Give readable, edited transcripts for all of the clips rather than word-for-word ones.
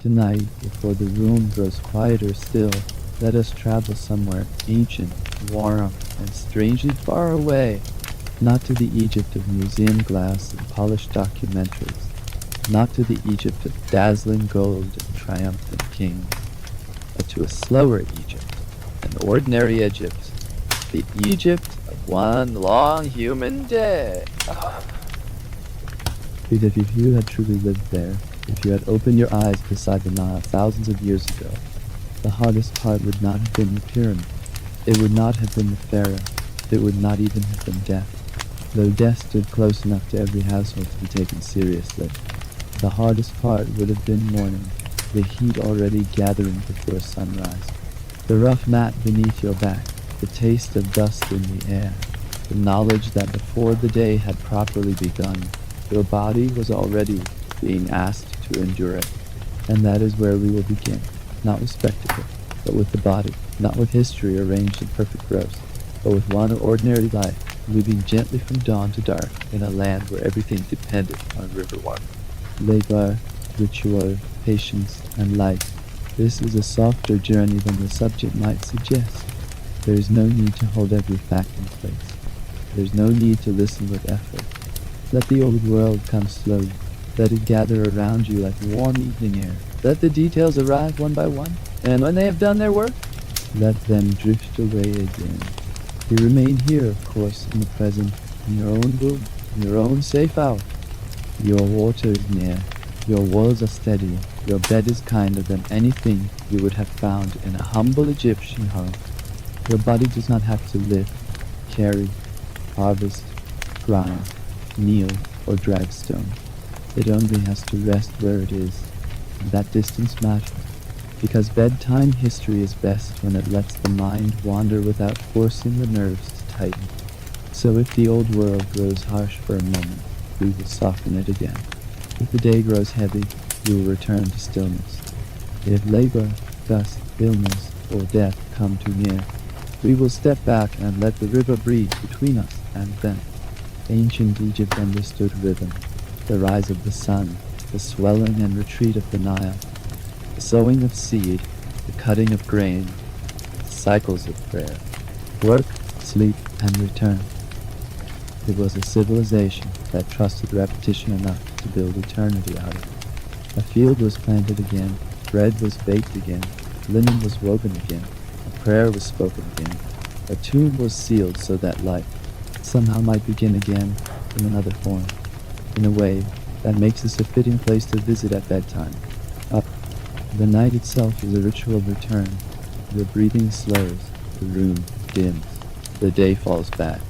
Tonight, before the room grows quieter still, let us travel somewhere ancient, warm, and strangely far away. Not to the Egypt of museum glass and polished documentaries, not to the Egypt of dazzling gold and triumphant kings, but to a slower Egypt, an ordinary Egypt, the Egypt of one long human day. Because if you had truly lived there, if you had opened your eyes beside the Nile thousands of years ago, the hardest part would not have been the pyramid. It would not have been the pharaoh. It would not even have been death. Though death stood close enough to every household to be taken seriously, the hardest part would have been morning, the heat already gathering before sunrise, the rough mat beneath your back, the taste of dust in the air, the knowledge that before the day had properly begun, your body was already being asked to endure it. And that is where we will begin, not with spectacle, but with the body, not with history arranged in perfect rows, but with one ordinary life, moving gently from dawn to dark in a land where everything depended on river water. Labor, ritual, patience, and light. This is a softer journey than the subject might suggest. There is no need to hold every fact in place. There is no need to listen with effort. Let the old world come slowly. Let it gather around you like warm evening air. Let the details arrive one by one, and when they have done their work, let them drift away again. You remain here, of course, in the present, in your own room, in your own safe hour. Your water is near, your walls are steady, your bed is kinder than anything you would have found in a humble Egyptian home. Your body does not have to lift, carry, harvest, grind, kneel, or drag stone. It only has to rest where it is, and that distance matters, because bedtime history is best when it lets the mind wander without forcing the nerves to tighten. So if the old world grows harsh for a moment, we will soften it again. If the day grows heavy, we will return to stillness. If labor, dust, illness, or death come too near, we will step back and let the river breathe between us and them. Ancient Egypt understood rhythm, the rise of the sun, the swelling and retreat of the Nile, the sowing of seed, the cutting of grain, the cycles of prayer, work, sleep, and return. It was a civilization that trusted repetition enough to build eternity out of it. A field was planted again, bread was baked again, linen was woven again, a prayer was spoken again, a tomb was sealed so that life somehow might begin again in another form, in a way that makes this a fitting place to visit at bedtime. The night itself is a ritual return. The breathing slows, the room dims, the day falls back,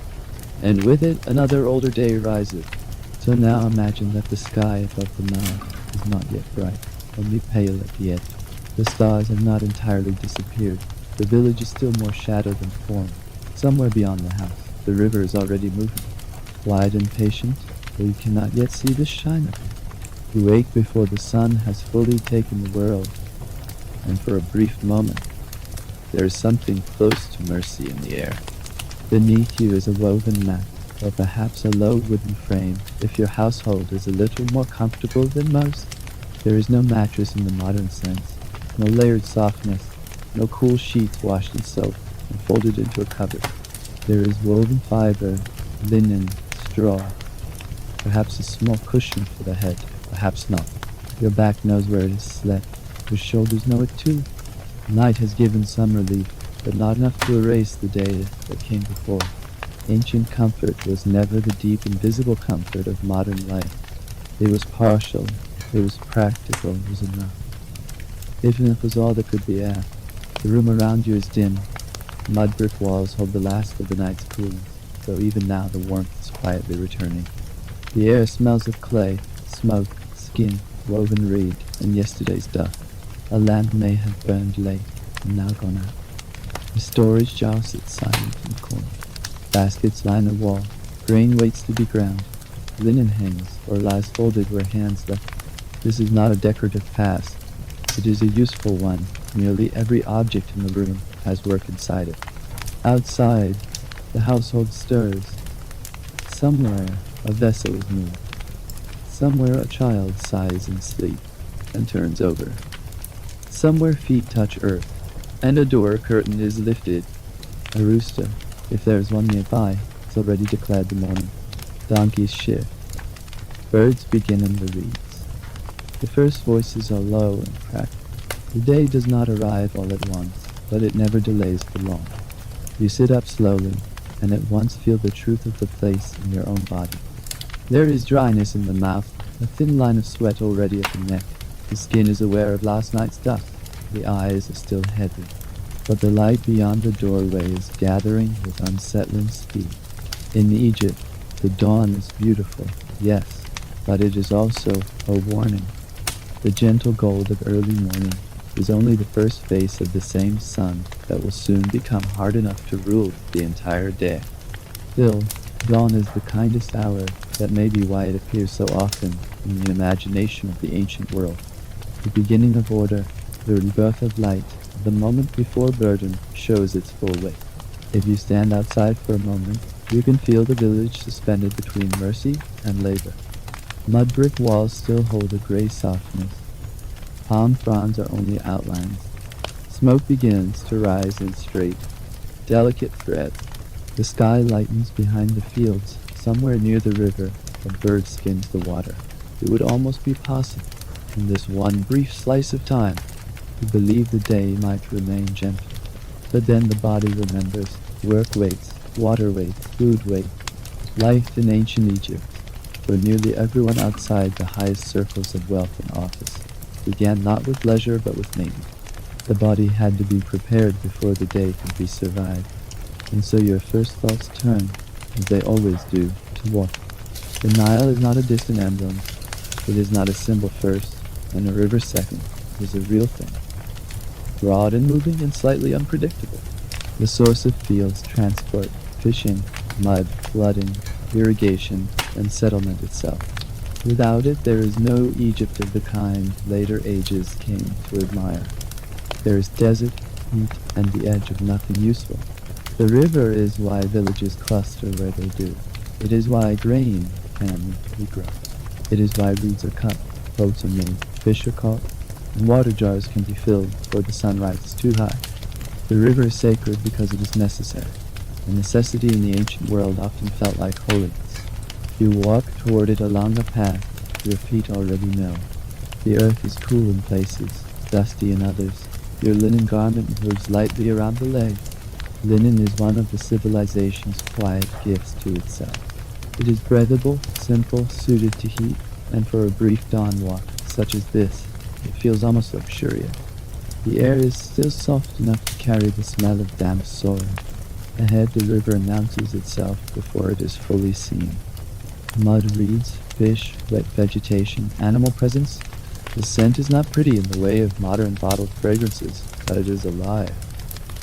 and with it another older day rises. So now imagine that the sky above the Nile is not yet bright, only pale at the edge. The stars have not entirely disappeared. The village is still more shadow than form. Somewhere beyond the house, the river is already moving, wide and patient, though you cannot yet see the shine of it. You wake before the sun has fully taken the world, and for a brief moment, there is something close to mercy in the air. Beneath you is a woven mat, or perhaps a low wooden frame, if your household is a little more comfortable than most. There is no mattress in the modern sense, no layered softness, no cool sheets washed in soap and folded into a cupboard. There is woven fiber, linen, straw, perhaps a small cushion for the head, perhaps not. Your back knows where it has slept. Your shoulders know it too. Night has given some relief, but not enough to erase the day that came before. Ancient comfort was never the deep, invisible comfort of modern life. It was partial, it was practical, it was enough. Even if it was all that could be asked. The room around you is dim. Mud brick walls hold the last of the night's coolness, though even now the warmth is quietly returning. The air smells of clay, smoke, skin, woven reed, and yesterday's dust. A lamp may have burned late, and now gone out. The storage jar sits silent in the corner. Baskets line the wall. Grain waits to be ground. Linen hangs, or lies folded where hands left. This is not a decorative past. It is a useful one. Nearly every object in the room has work inside it. Outside, the household stirs. Somewhere, a vessel is moved. Somewhere a child sighs in sleep and turns over. Somewhere feet touch earth, and a door curtain is lifted. A rooster, if there is one nearby, has already declared the morning. Donkeys shift. Birds begin in the reeds. The first voices are low and cracked. The day does not arrive all at once, but it never delays for long. You sit up slowly, and at once feel the truth of the place in your own body. There is dryness in the mouth, a thin line of sweat already at the neck. The skin is aware of last night's dust. The eyes are still heavy, but the light beyond the doorway is gathering with unsettling speed. In Egypt, the dawn is beautiful, yes, but it is also a warning. The gentle gold of early morning is only the first face of the same sun that will soon become hard enough to rule the entire day. Still, dawn is the kindest hour. That may be why it appears so often in the imagination of the ancient world. The beginning of order, the rebirth of light, the moment before burden shows its full weight. If you stand outside for a moment, you can feel the village suspended between mercy and labor. Mud brick walls still hold a gray softness. Palm fronds are only outlines. Smoke begins to rise in straight, delicate threads. The sky lightens behind the fields. Somewhere near the river, a bird skims the water. It would almost be possible, in this one brief slice of time, to believe the day might remain gentle. But then the body remembers. Work waits, water waits, food waits. Life in ancient Egypt, where nearly everyone outside the highest circles of wealth and office began not with leisure but with maintenance. The body had to be prepared before the day could be survived, and so your first thoughts turn, as they always do, to water. The Nile is not a distant emblem. It is not a symbol first, and a river second. It is a real thing. Broad and moving and slightly unpredictable. The source of fields, transport, fishing, mud, flooding, irrigation, and settlement itself. Without it, there is no Egypt of the kind later ages came to admire. There is desert, heat, and the edge of nothing useful. The river is why villages cluster where they do. It is why grain can be grown. It is why reeds are cut, boats are made, fish are caught, and water jars can be filled before the sun rises too high. The river is sacred because it is necessary. A necessity in the ancient world often felt like holiness. You walk toward it along a path your feet already know. The earth is cool in places, dusty in others. Your linen garment moves lightly around the leg. Linen is one of the civilization's quiet gifts to itself. It is breathable, simple, suited to heat, and for a brief dawn walk, such as this, it feels almost luxurious. The air is still soft enough to carry the smell of damp soil. Ahead, the river announces itself before it is fully seen. Mud reeds, fish, wet vegetation, animal presence. The scent is not pretty in the way of modern bottled fragrances, but it is alive.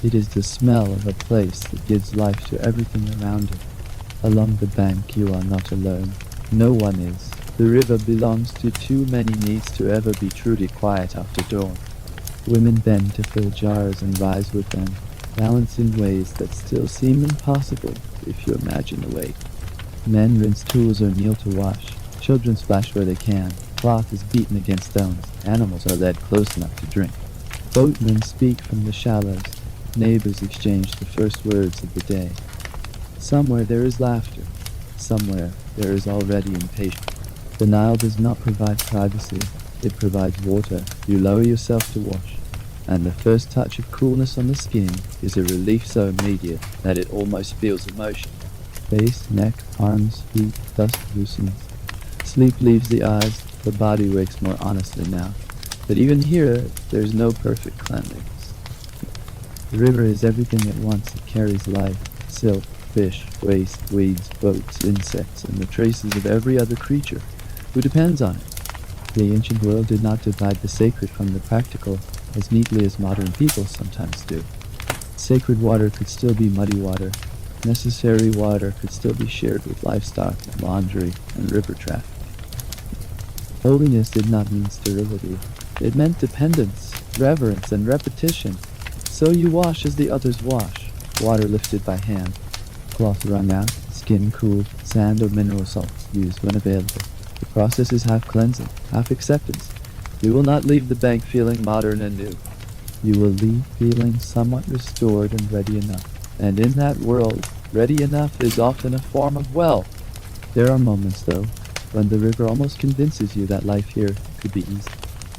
It is the smell of a place that gives life to everything around it. Along the bank you are not alone. No one is. The river belongs to too many needs to ever be truly quiet after dawn. Women bend to fill jars and rise with them, balance in ways that still seem impossible if you imagine the weight. Men rinse tools or kneel to wash. Children splash where they can. Cloth is beaten against stones. Animals are led close enough to drink. Boatmen speak from the shallows. Neighbors exchange the first words of the day. Somewhere there is laughter. Somewhere there is already impatience. The Nile does not provide privacy. It provides water. You lower yourself to wash, and the first touch of coolness on the skin is a relief so immediate that it almost feels emotion. Face, neck, arms, feet, dust loosens. Sleep leaves the eyes. The body wakes more honestly now. But even here, there is no perfect cleanliness. The river is everything at once. It carries life, silt, fish, waste, weeds, boats, insects, and the traces of every other creature who depends on it. The ancient world did not divide the sacred from the practical as neatly as modern people sometimes do. Sacred water could still be muddy water. Necessary water could still be shared with livestock, laundry, and river traffic. Holiness did not mean sterility. It meant dependence, reverence, and repetition. So you wash as the others wash, water lifted by hand, cloth wrung out, skin cooled, sand or mineral salts used when available. The process is half cleansing, half acceptance. You will not leave the bank feeling modern and new. You will leave feeling somewhat restored and ready enough. And in that world, ready enough is often a form of wealth. There are moments, though, when the river almost convinces you that life here could be easy.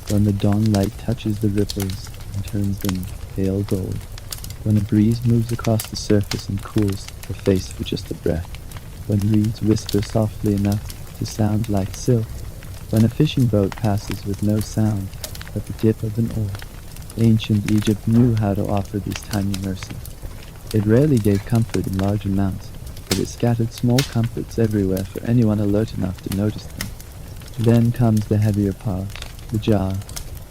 When the dawn light touches the ripples and turns them pale gold. When a breeze moves across the surface and cools the face for just a breath. When reeds whisper softly enough to sound like silk. When a fishing boat passes with no sound but the dip of an oar. Ancient Egypt knew how to offer these tiny mercies. It rarely gave comfort in large amounts, but it scattered small comforts everywhere for anyone alert enough to notice them. Then comes the heavier part, the jar.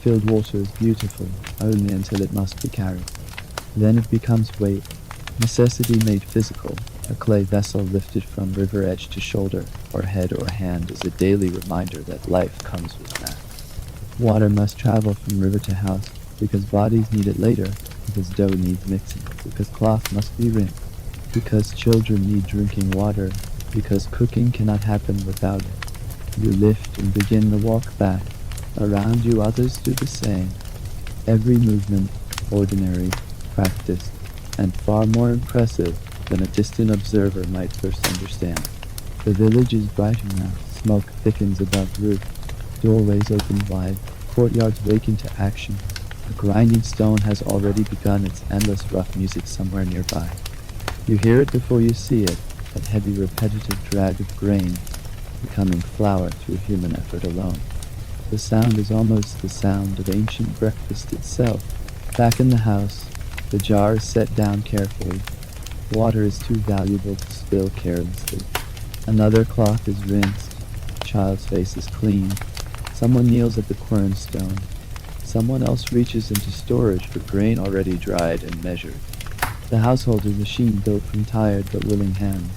Filled water is beautiful, only until it must be carried. Then it becomes weight, necessity made physical. A clay vessel lifted from river edge to shoulder, or head or hand is a daily reminder that life comes with that. Water must travel from river to house, because bodies need it later, because dough needs mixing, because cloth must be rinsed, because children need drinking water, because cooking cannot happen without it. You lift and begin the walk back. Around you others do the same. Every movement, ordinary, practiced, and far more impressive than a distant observer might first understand. The village is brighter now. Smoke thickens above the roof. Doorways open wide. Courtyards wake into action. The grinding stone has already begun its endless rough music somewhere nearby. You hear it before you see it, that heavy repetitive drag of grain, becoming flour through human effort alone. The sound is almost the sound of ancient breakfast itself. Back in the house, the jar is set down carefully. Water is too valuable to spill carelessly. Another cloth is rinsed. The child's face is clean. Someone kneels at the quernstone. Someone else reaches into storage for grain already dried and measured. The household is a machine built from tired but willing hands.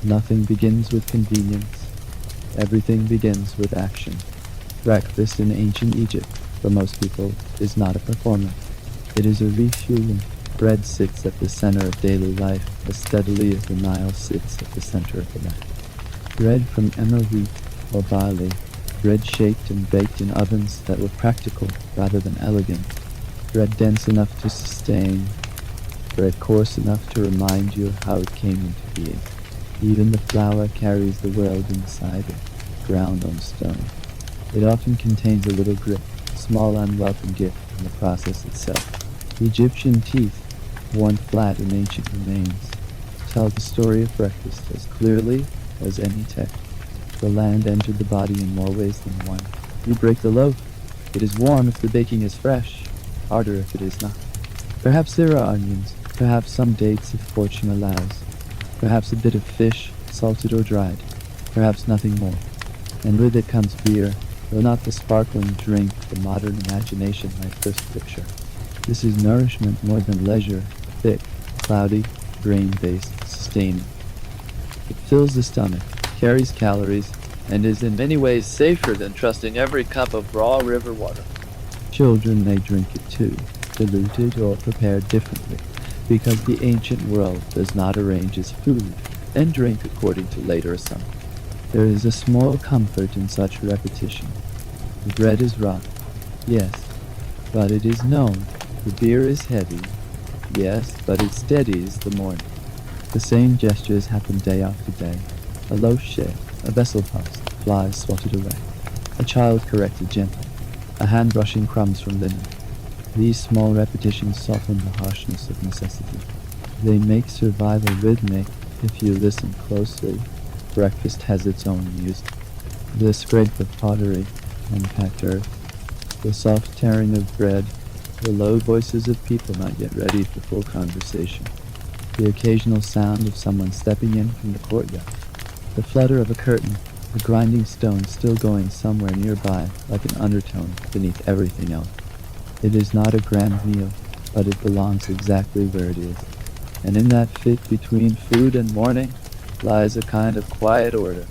Nothing begins with convenience. Everything begins with action. Breakfast in ancient Egypt, for most people, is not a performance. It is a refueling. Bread sits at the center of daily life as steadily as the Nile sits at the center of the land. Bread from emmer wheat or barley, bread shaped and baked in ovens that were practical rather than elegant, bread dense enough to sustain, bread coarse enough to remind you of how it came into being. Even the flour carries the world inside it, ground on stone. It often contains a little grit, a small unwelcome gift in the process itself. The Egyptian teeth, worn flat in ancient remains, tell the story of breakfast as clearly as any text. The land entered the body in more ways than one. You break the loaf. It is warm if the baking is fresh, harder if it is not. Perhaps there are onions, perhaps some dates if fortune allows, perhaps a bit of fish, salted or dried, perhaps nothing more. And with it comes beer, though not the sparkling drink the modern imagination might first picture. This is nourishment more than leisure, thick, cloudy, grain-based, sustaining. It fills the stomach, carries calories, and is in many ways safer than trusting every cup of raw river water. Children may drink it too, diluted or prepared differently, because the ancient world does not arrange its food and drink according to later assumptions. There is a small comfort in such repetition. The bread is rough, yes, but it is known. The beer is heavy, yes, but it steadies the morning. The same gestures happen day after day. A loaf shared, a vessel passed, flies swatted away. A child corrected gently, a hand brushing crumbs from linen. These small repetitions soften the harshness of necessity. They make survival rhythmic if you listen closely. Breakfast has its own music. The scrape of pottery, unpacked earth, the soft tearing of bread, the low voices of people not yet ready for full conversation, the occasional sound of someone stepping in from the courtyard, the flutter of a curtain, the grinding stone still going somewhere nearby like an undertone beneath everything else. It is not a grand meal, but it belongs exactly where it is. And in that fit between food and morning lies a kind of quiet order.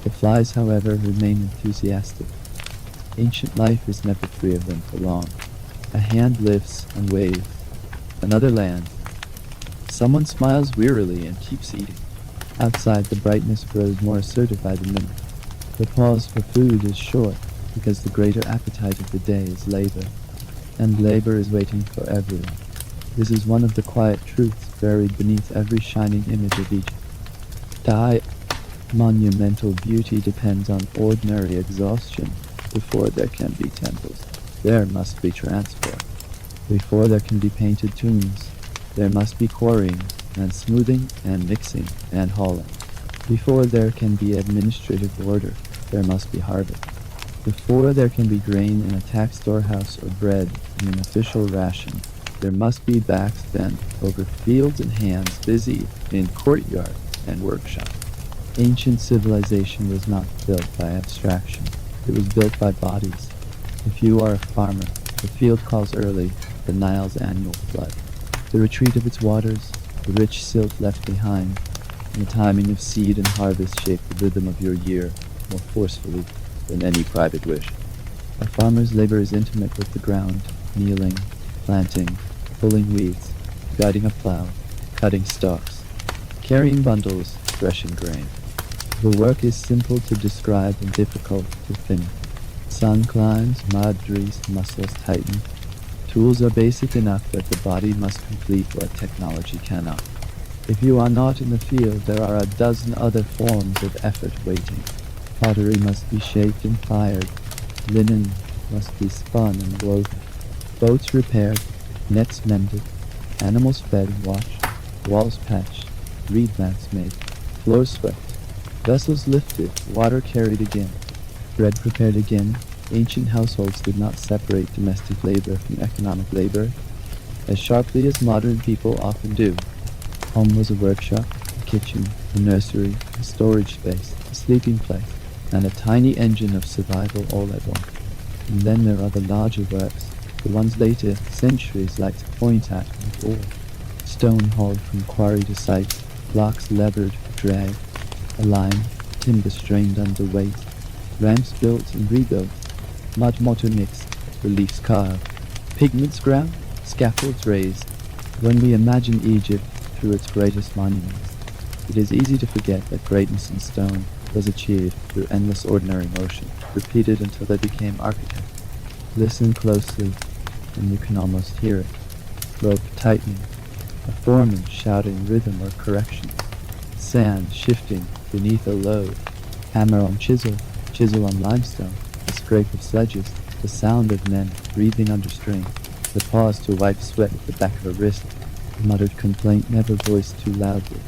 The flies, however, remain enthusiastic. Ancient life is never free of them for long. A hand lifts and waves. Another lands. Someone smiles wearily and keeps eating. Outside, the brightness grows more assertive by the minute. The pause for food is short, because the greater appetite of the day is labor, and labor is waiting for everyone. This is one of the quiet truths buried beneath every shining image of Egypt. Monumental beauty depends on ordinary exhaustion. Before there can be temples, there must be transport. Before there can be painted tombs, there must be quarrying and smoothing and mixing and hauling. Before there can be administrative order, there must be harvest. Before there can be grain in a tax storehouse or bread in an official ration, there must be backs bent over fields and hands busy in courtyard and workshop. Ancient civilization was not built by abstraction. It was built by bodies. If you are a farmer, the field calls early, the Nile's annual flood. The retreat of its waters, the rich silt left behind, and the timing of seed and harvest shape the rhythm of your year more forcefully than any private wish. A farmer's labor is intimate with the ground, kneeling, planting, pulling weeds, guiding a plow, cutting stalks, carrying bundles, threshing grain. The work is simple to describe and difficult to finish. Sun climbs, mud grease, muscles tighten. Tools are basic enough that the body must complete what technology cannot. If you are not in the field, there are a dozen other forms of effort waiting. Pottery must be shaped and fired. Linen must be spun and woven. Boats repaired, nets mended, animals fed and washed, walls patched, reed mats made, floors swept, vessels lifted, water carried again, bread prepared again. Ancient households did not separate domestic labor from economic labor as sharply as modern people often do. Home was a workshop, a kitchen, a nursery, a storage space, a sleeping place, and a tiny engine of survival all at once. And then there are the larger works, the ones later centuries like to point at with awe. Stone hauled from quarry to site, blocks levered, dragged, a line, timber strained under weight, ramps built and rebuilt, mud mortar mixed, reliefs carved, pigments ground, scaffolds raised. When we imagine Egypt through its greatest monuments, it is easy to forget that greatness in stone was achieved through endless ordinary motion, repeated until they became architecture. Listen closely, and you can almost hear it. Rope tightening, a foreman shouting rhythm or corrections, sand shifting beneath a load, hammer on chisel, chisel on limestone, the scrape of sledges, the sound of men breathing under strain, the pause to wipe sweat at the back of a wrist, the muttered complaint never voiced too loudly.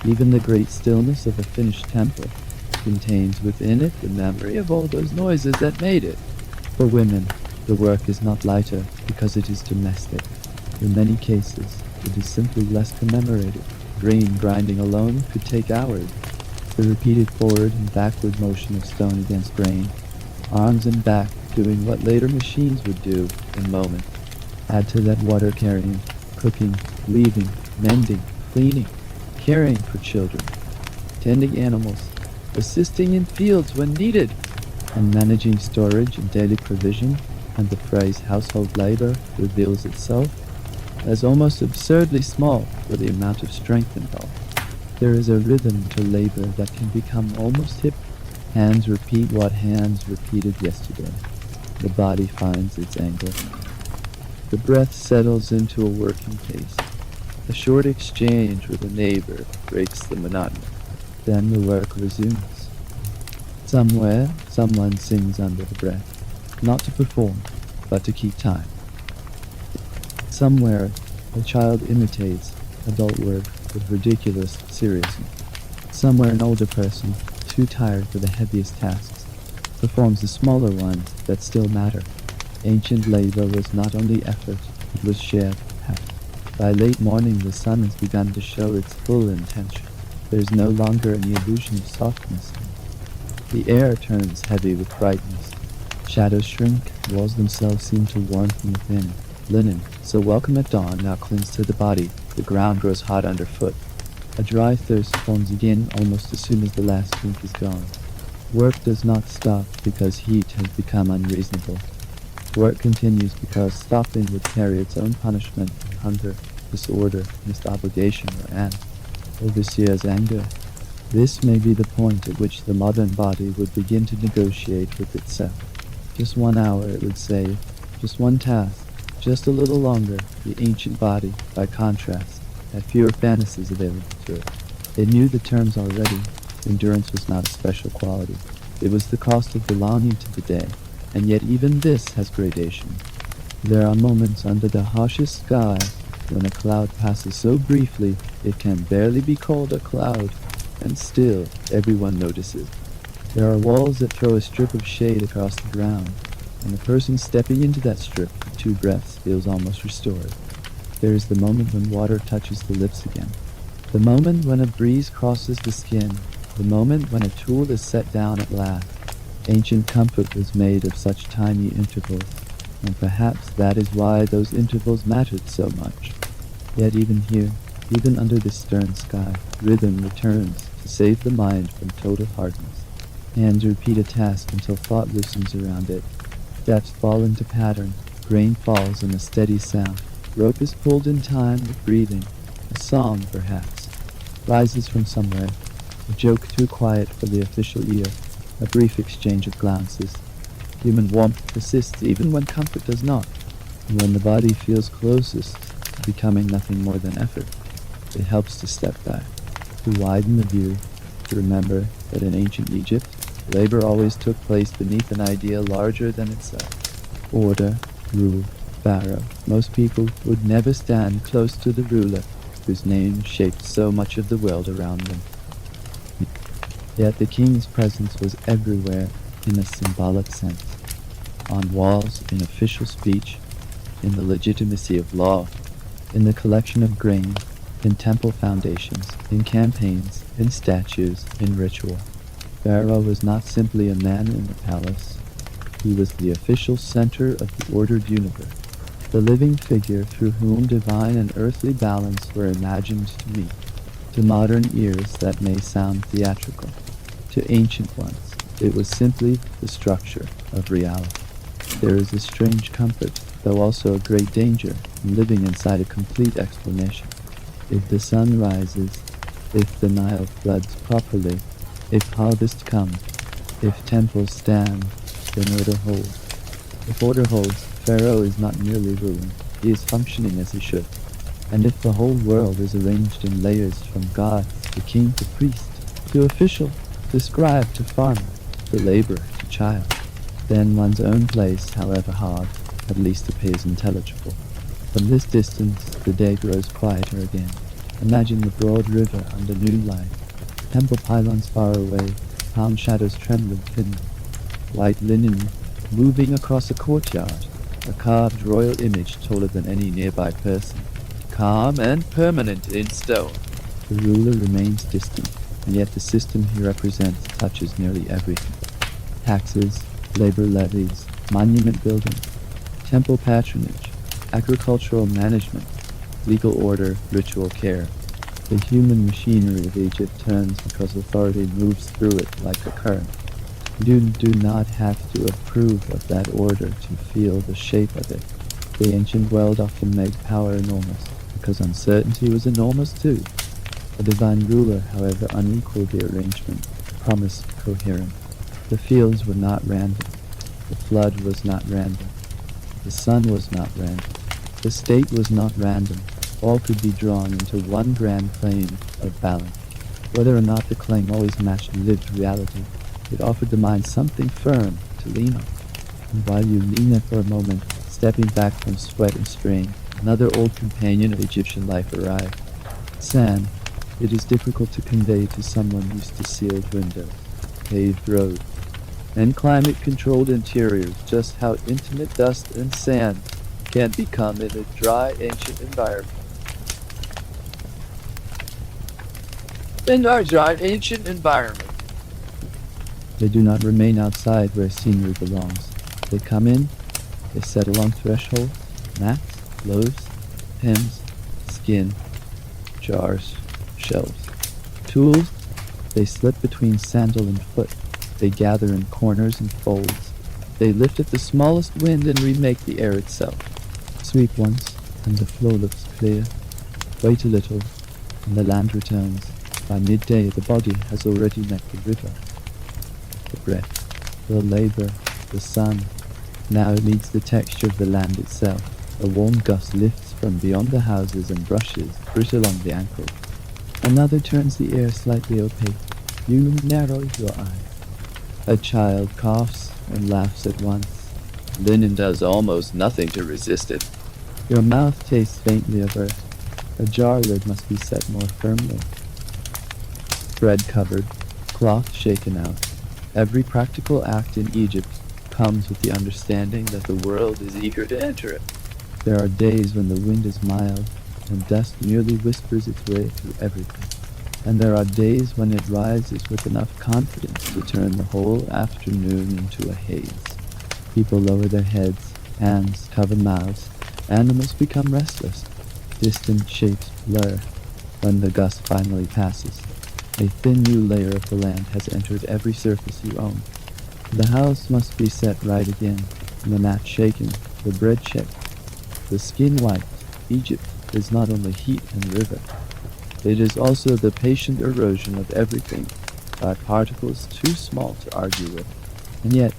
Even the great stillness of a finished temple contains within it the memory of all those noises that made it. For women, the work is not lighter because it is domestic. In many cases, it is simply less commemorated. Grain grinding alone could take hours. The repeated forward and backward motion of stone against grain, arms and back doing what later machines would do in moments. Add to that water carrying, cooking, weaving, mending, cleaning, caring for children, tending animals, assisting in fields when needed, and managing storage and daily provision, and the phrase household labor reveals itself as almost absurdly small for the amount of strength involved. There is a rhythm to labor that can become almost hip. Hands repeat what hands repeated yesterday. The body finds its angle. The breath settles into a working pace. A short exchange with a neighbor breaks the monotony. Then the work resumes. Somewhere, someone sings under the breath, not to perform, but to keep time. Somewhere, a child imitates adult work with ridiculous seriousness. Somewhere, an older person, too tired for the heaviest tasks, performs the smaller ones that still matter. Ancient labor was not only effort, it was shared passion. By late morning, the sun has begun to show its full intention. There is no longer any illusion of softness. The air turns heavy with brightness. Shadows shrink, walls themselves seem to warm from within. Linen, so welcome at dawn, now clings to the body. The ground grows hot underfoot. A dry thirst forms again almost as soon as the last drink is gone. Work does not stop because heat has become unreasonable. Work continues because stopping would carry its own punishment in hunger, disorder, missed obligation, or overseer's anger. This may be the point at which the modern body would begin to negotiate with itself. Just 1 hour, it would say. Just one task. Just a little longer. The ancient body, by contrast, had fewer fantasies available to it. It knew the terms already. Endurance was not a special quality. It was the cost of belonging to the day. And yet even this has gradation. There are moments under the harshest sky when a cloud passes so briefly it can barely be called a cloud, and still everyone notices. There are walls that throw a strip of shade across the ground, and the person stepping into that strip for 2 breaths feels almost restored. There is the moment when water touches the lips again, the moment when a breeze crosses the skin, the moment when a tool is set down at last. Ancient comfort was made of such tiny intervals, and perhaps that is why those intervals mattered so much. Yet even here, even under this stern sky, rhythm returns to save the mind from total hardness. Hands repeat a task until thought loosens around it. Steps fall into pattern, grain falls in a steady sound. Rope is pulled in time with breathing. A song, perhaps, rises from somewhere. A joke too quiet for the official ear. A brief exchange of glances. Human warmth persists even when comfort does not, and when the body feels closest to becoming nothing more than effort. It helps to step back, to widen the view, to remember that in ancient Egypt, labor always took place beneath an idea larger than itself. Order, rule, pharaoh. Most people would never stand close to the ruler whose name shaped so much of the world around them. Yet the king's presence was everywhere in a symbolic sense. On walls, in official speech, in the legitimacy of law, in the collection of grain, in temple foundations, in campaigns, in statues, in ritual. Pharaoh was not simply a man in the palace. He was the official center of the ordered universe, the living figure through whom divine and earthly balance were imagined to meet. To modern ears that may sound theatrical. To ancient ones, it was simply the structure of reality. There is a strange comfort, though also a great danger, in living inside a complete explanation. If the sun rises, if the Nile floods properly, if harvest comes, if temples stand, then order holds. If order holds, Pharaoh is not merely ruling, he is functioning as he should. And if the whole world is arranged in layers from god to king to priest, to official, to scribe to farmer, to laborer to child, then one's own place, however hard, at least appears intelligible. From this distance, the day grows quieter again. Imagine the broad river under moonlight, temple pylons far away, palm shadows trembling thinly, white linen moving across a courtyard, a carved royal image taller than any nearby person, calm and permanent in stone. The ruler remains distant, and yet the system he represents touches nearly everything. Taxes, labor levies, monument building, temple patronage, agricultural management, legal order, ritual care. The human machinery of Egypt turns because authority moves through it like a current. You do not have to approve of that order to feel the shape of it. The ancient world often made power enormous, because uncertainty was enormous too. A divine ruler, however unequal the arrangement, promised coherence. The fields were not random. The flood was not random. The sun was not random. The state was not random. All could be drawn into one grand claim of balance. Whether or not the claim always matched lived reality, it offered the mind something firm to lean on. And while you lean there for a moment, stepping back from sweat and strain, another old companion of Egyptian life arrived. Sand. It is difficult to convey to someone used to sealed windows, paved roads, and climate-controlled interiors just how intimate dust and sand can become in a dry, ancient environment. They do not remain outside where scenery belongs. They come in, they set along thresholds, mats, loaves, hymns, skin, jars, shelves. Tools, they slip between sandal and foot. They gather in corners and folds. They lift at the smallest wind and remake the air itself. Sweep once, and the floor looks clear. Wait a little, and the land returns. By midday, the body has already met the river. The breath, the labor, the sun, Now it meets the texture of the land itself. A warm gust lifts from beyond the houses and brushes brittle on the ankle. Another turns the air slightly opaque. You narrow your eyes. A child coughs and laughs at once. Linen does almost nothing to resist it. Your mouth tastes faintly of earth. A jar lid must be set more firmly. Bread covered, cloth shaken out. Every practical act in Egypt comes with the understanding that the world is eager to enter it. There are days when the wind is mild and dust merely whispers its way through everything. And there are days when it rises with enough confidence to turn the whole afternoon into a haze. People lower their heads, hands cover mouths, animals become restless. Distant shapes blur. When the gust finally passes, a thin new layer of the land has entered every surface you own. The house must be set right again, the mat shaken, the bread checked, the skin wiped. Egypt is not only heat and river, it is also the patient erosion of everything by particles too small to argue with. And yet,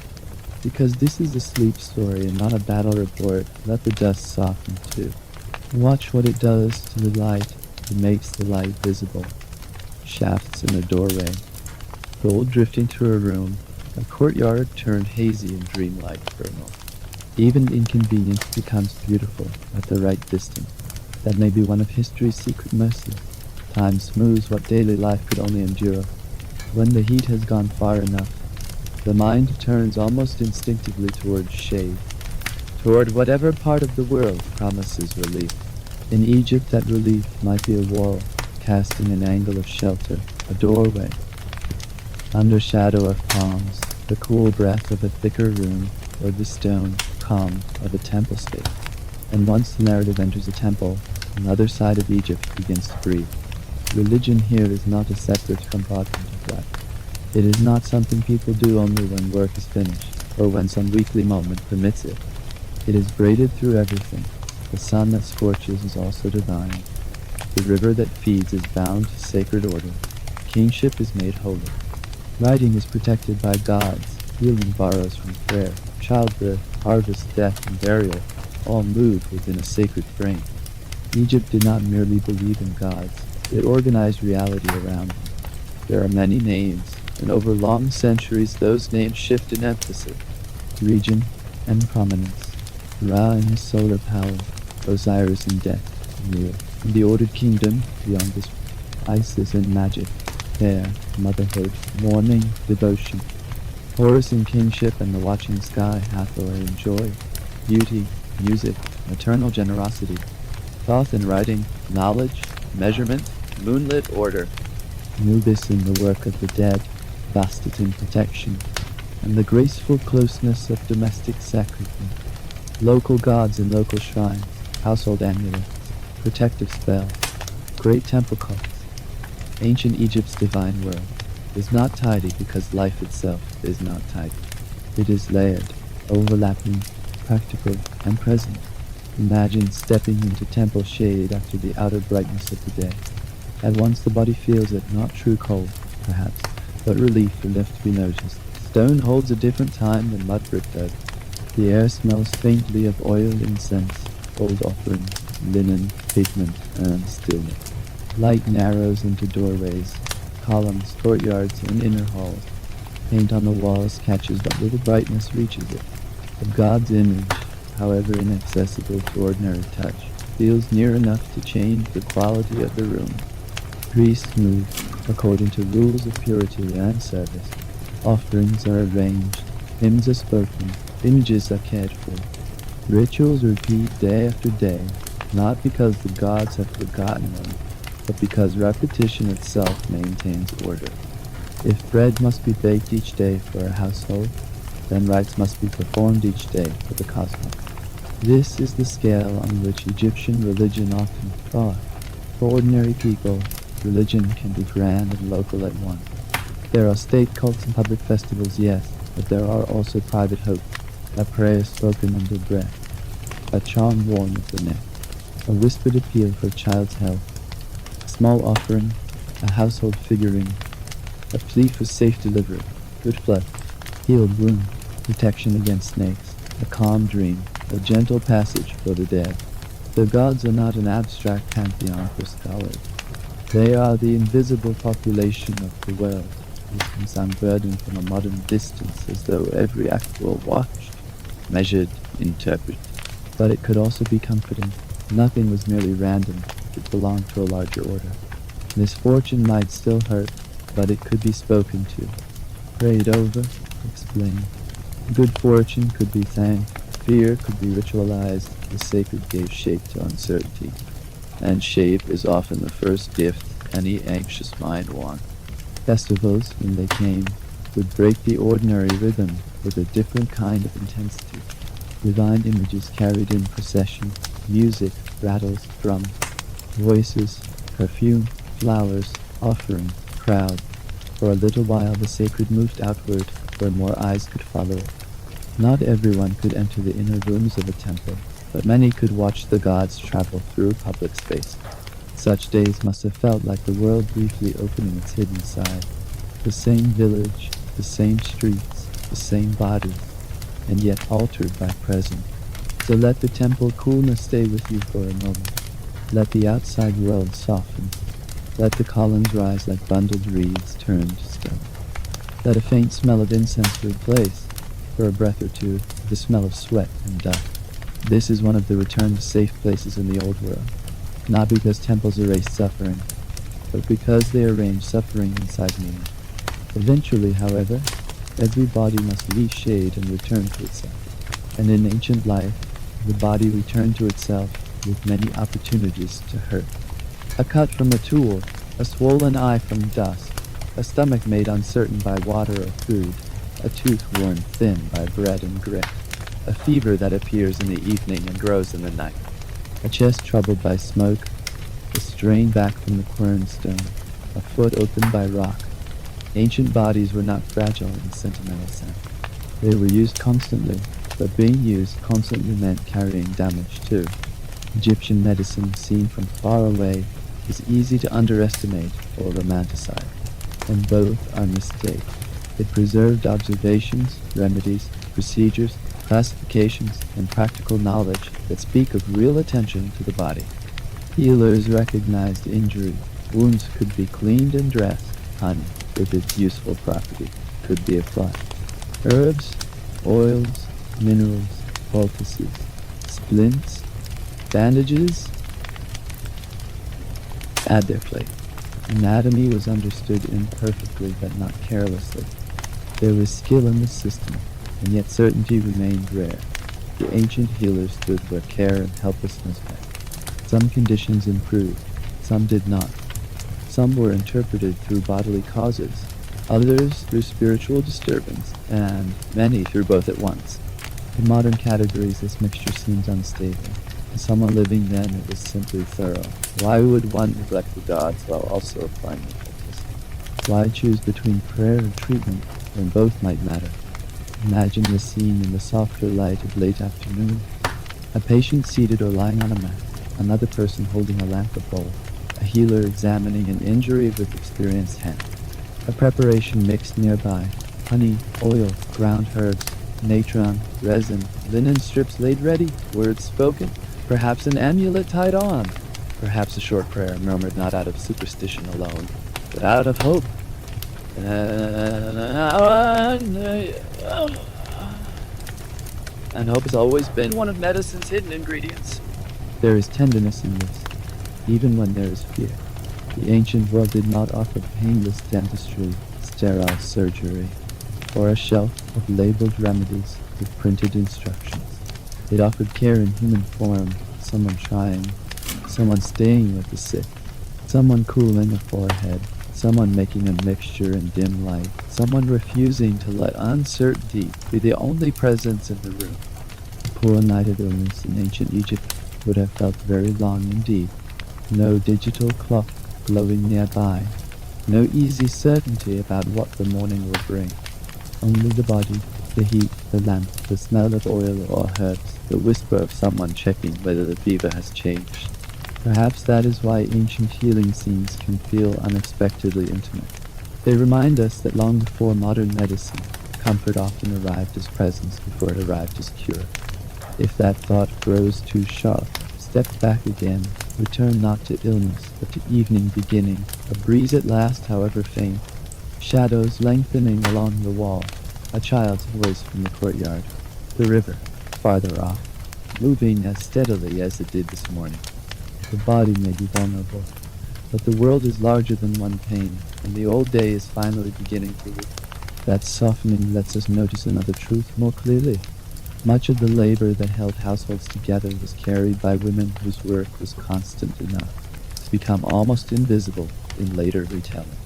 because this is a sleep story and not a battle report, let the dust soften too. Watch what it does to the light. It makes the light visible. Shafts in a doorway, gold drifting through a room, a courtyard turned hazy and dreamlike for a moment. Even inconvenience becomes beautiful at the right distance. That may be one of history's secret mercies. Time smooths what daily life could only endure. When the heat has gone far enough, the mind turns almost instinctively towards shade, toward whatever part of the world promises relief. In Egypt, that relief might be a wall, casting an angle of shelter, a doorway. Under shadow of palms, the cool breath of a thicker room, or the stone, calm of a temple space. And once the narrative enters a temple, another side of Egypt begins to breathe. Religion here is not a separate compartment of life. It is not something people do only when work is finished, or when some weekly moment permits it. It is braided through everything. The sun that scorches is also divine. The river that feeds is bound to sacred order. Kingship is made holy. Writing is protected by gods. Healing borrows from prayer. Childbirth, harvest, death, and burial all move within a sacred frame. Egypt did not merely believe in gods. It organized reality around them. There are many names, and over long centuries those names shift in emphasis, region, and prominence. Ra in his solar power, Osiris in death, Nile in the ordered kingdom beyond this, Isis in magic, hair, motherhood, mourning, devotion, Horus in kingship and the watching sky, Hathor in joy, beauty, music, maternal generosity, Thoth in writing, knowledge, measurement, moonlit order, Anubis in the work of the dead, Bastet in protection, and the graceful closeness of domestic sacrifice. Local gods in local shrines, household amulets, protective spells, great temple cults. Ancient Egypt's divine world is not tidy because life itself is not tidy. It is layered, overlapping, practical, and present. Imagine stepping into temple shade after the outer brightness of the day. At once the body feels it, not true cold, perhaps, but relief left to be noticed. Stone holds a different time than mud brick does. The air smells faintly of oil, incense, old offerings, linen, pigment, and stillness. Light narrows into doorways, columns, courtyards, and inner halls. Paint on the walls catches what little brightness reaches it. But God's image, however inaccessible to ordinary touch, feels near enough to change the quality of the room. Priests move according to rules of purity and service. Offerings are arranged, hymns are spoken, images are cared for. Rituals repeat day after day, not because the gods have forgotten them, but because repetition itself maintains order. If bread must be baked each day for a household, then rites must be performed each day for the cosmos. This is the scale on which Egyptian religion often thought. For ordinary people, religion can be grand and local at once. There are state cults and public festivals, yes, but there are also private hopes, a prayer spoken under breath, a charm worn of the neck, a whispered appeal for a child's health, a small offering, a household figurine, a plea for safe delivery, good blood, healed wound, protection against snakes. a calm dream, a gentle passage for the dead. The gods are not an abstract pantheon for scholars. They are the invisible population of the world, who can sound burdened from a modern distance as though every act were watched, measured, interpreted. But it could also be comforting. Nothing was merely random. It belonged to a larger order. Misfortune might still hurt, but it could be spoken to, prayed over, explained. Good fortune could be thanked, fear could be ritualized, the sacred gave shape to uncertainty. And shape is often the first gift any anxious mind wants. Festivals, when they came, would break the ordinary rhythm with a different kind of intensity. Divine images carried in procession, music, rattles, drums, voices, perfume, flowers, offering, crowd. For a little while the sacred moved outward, where more eyes could follow it. Not everyone could enter the inner rooms of a temple, but many could watch the gods travel through public space. Such days must have felt like the world briefly opening its hidden side. The same village, the same streets, the same bodies, and yet altered by present. So let the temple coolness stay with you for a moment. Let the outside world soften. Let the columns rise like bundled reeds turned to stone. Let a faint smell of incense replace, for a breath or two, the smell of sweat and dust. This is one of the return to safe places in the old world, not because temples erase suffering, but because they arrange suffering inside meaning. Eventually, however, every body must leave shade and return to itself. And in ancient life, the body returned to itself with many opportunities to hurt. A cut from a tool, a swollen eye from dust, a stomach made uncertain by water or food, a tooth worn thin by bread and grit, a fever that appears in the evening and grows in the night, a chest troubled by smoke, a strain back from the quernstone, a foot opened by rock. Ancient bodies were not fragile in the sentimental sense. They were used constantly, but being used constantly meant carrying damage too. Egyptian medicine, seen from far away, is easy to underestimate or romanticize, and both are mistakes. It preserved observations, remedies, procedures, classifications, and practical knowledge that speak of real attention to the body. Healers recognized injury. Wounds could be cleaned and dressed. Honey, with its useful property, could be applied. Herbs, oils, minerals, poultices, splints, bandages add their plate. Anatomy was understood imperfectly but not carelessly. There was skill in the system, and yet certainty remained rare. The ancient healers stood where care and helplessness met. Some conditions improved, some did not. Some were interpreted through bodily causes, others through spiritual disturbance, and many through both at once. In modern categories, this mixture seems unstable. To someone living then, it was simply thorough. Why would one neglect the gods while also applying the practice? Why choose between prayer and treatment when both might matter? Imagine the scene in the softer light of late afternoon. A patient seated or lying on a mat, another person holding a lamp or bowl, a healer examining an injury with experienced hand. A preparation mixed nearby, honey, oil, ground herbs, natron, resin, linen strips laid ready, words spoken, perhaps an amulet tied on, perhaps a short prayer murmured not out of superstition alone, but out of hope. And hope has always been one of medicine's hidden ingredients. There is tenderness in this, even when there is fear. The ancient world did not offer painless dentistry, sterile surgery, or a shelf of labeled remedies with printed instructions. It offered care in human form, someone trying, someone staying with the sick, someone cooling a forehead, someone making a mixture in dim light, someone refusing to let uncertainty be the only presence in the room. A poor night of illness in ancient Egypt would have felt very long indeed. No digital clock glowing nearby, no easy certainty about what the morning will bring. Only the body, the heat, the lamp, the smell of oil or herbs, the whisper of someone checking whether the fever has changed. Perhaps that is why ancient healing scenes can feel unexpectedly intimate. They remind us that long before modern medicine, comfort often arrived as presence before it arrived as cure. If that thought grows too sharp, step back again, return not to illness, but to evening beginning, a breeze at last, however faint, shadows lengthening along the wall, a child's voice from the courtyard, the river, farther off, moving as steadily as it did this morning. The body may be vulnerable, but the world is larger than one pain, and the old day is finally beginning to weep. That softening lets us notice another truth more clearly. Much of the labor that held households together was carried by women whose work was constant enough to become almost invisible in later retelling.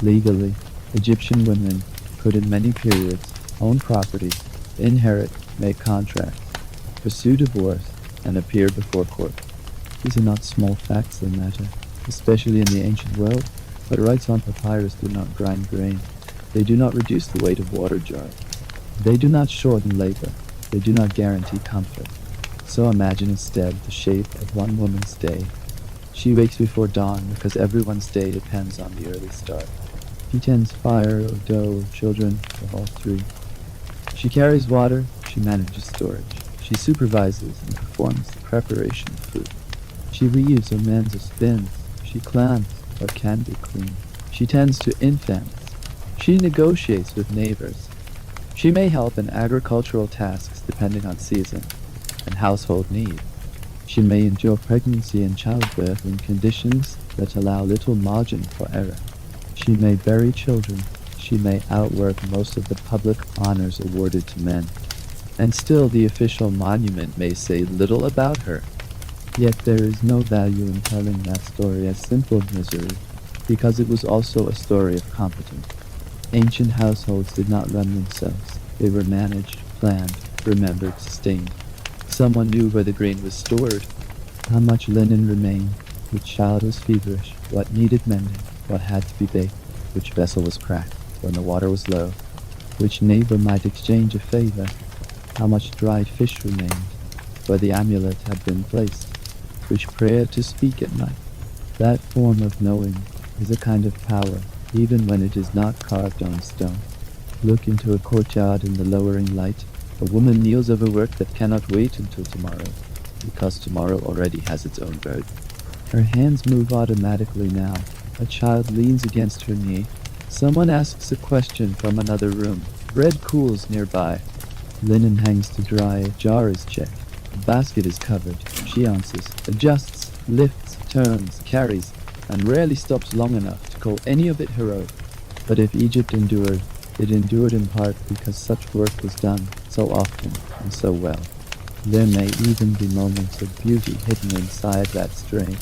Legally, Egyptian women could in many periods own property, inherit, make contracts, pursue divorce, and appear before court. These are not small facts that matter, especially in the ancient world, but rights on papyrus do not grind grain. They do not reduce the weight of water jars. They do not shorten labor. They do not guarantee comfort. So imagine instead the shape of one woman's day. She wakes before dawn because everyone's day depends on the early start. She tends fire or dough or children, or all three. She carries water, she manages storage. She supervises and performs the preparation of food. She weaves or mends or spins. She cleans or can be cleaned. She tends to infants. She negotiates with neighbors. She may help in agricultural tasks depending on season and household need. She may endure pregnancy and childbirth in conditions that allow little margin for error. She may bury children. She may outwork most of the public honors awarded to men. And still the official monument may say little about her. Yet there is no value in telling that story as simple misery, because it was also a story of competence. Ancient households did not run themselves. They were managed, planned, remembered, sustained. Someone knew where the grain was stored, how much linen remained, which child was feverish, what needed mending, what had to be baked, which vessel was cracked when the water was low, which neighbor might exchange a favor, how much dried fish remained, where the amulet had been placed, which prayer to speak at night. That form of knowing is a kind of power, even when it is not carved on stone. Look into a courtyard in the lowering light. A woman kneels over work that cannot wait until tomorrow, because tomorrow already has its own burden. Her hands move automatically now. A child leans against her knee. Someone asks a question from another room. Bread cools nearby. Linen hangs to dry. A jar is checked. A basket is covered. She answers, adjusts, lifts, turns, carries, and rarely stops long enough to call any of it heroic. But if Egypt endured, it endured in part because such work was done so often and so well. There may even be moments of beauty hidden inside that strain.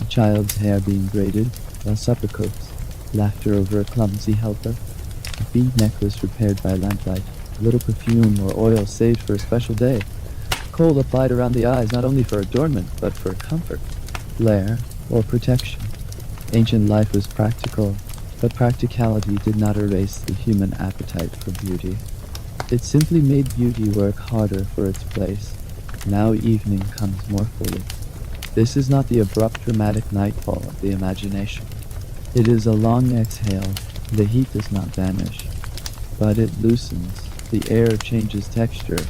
A child's hair being braided while supper cooks, laughter over a clumsy helper, a bead necklace repaired by lamplight, a little perfume or oil saved for a special day, kohl applied around the eyes not only for adornment but for comfort, glare, or protection. Ancient life was practical, but practicality did not erase the human appetite for beauty. It simply made beauty work harder for its place. Now evening comes more fully. This is not the abrupt dramatic nightfall of the imagination. It is a long exhale. The heat does not vanish, but it loosens. The air changes texture.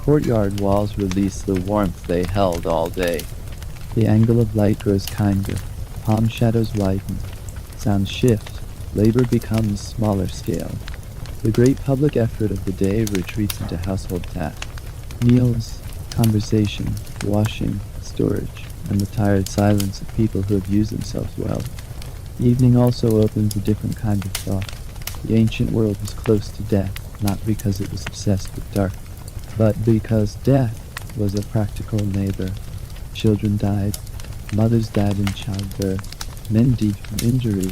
Courtyard walls release the warmth they held all day. The angle of light grows kinder. Palm shadows widen. Sounds shift. Labor becomes smaller scale. The great public effort of the day retreats into household tasks. Meals, conversation, washing, storage, and the tired silence of people who have used themselves well. Evening also opens a different kind of thought. The ancient world was close to death, not because it was obsessed with dark, but because death was a practical neighbor. Children died, mothers died in childbirth, men died from injury,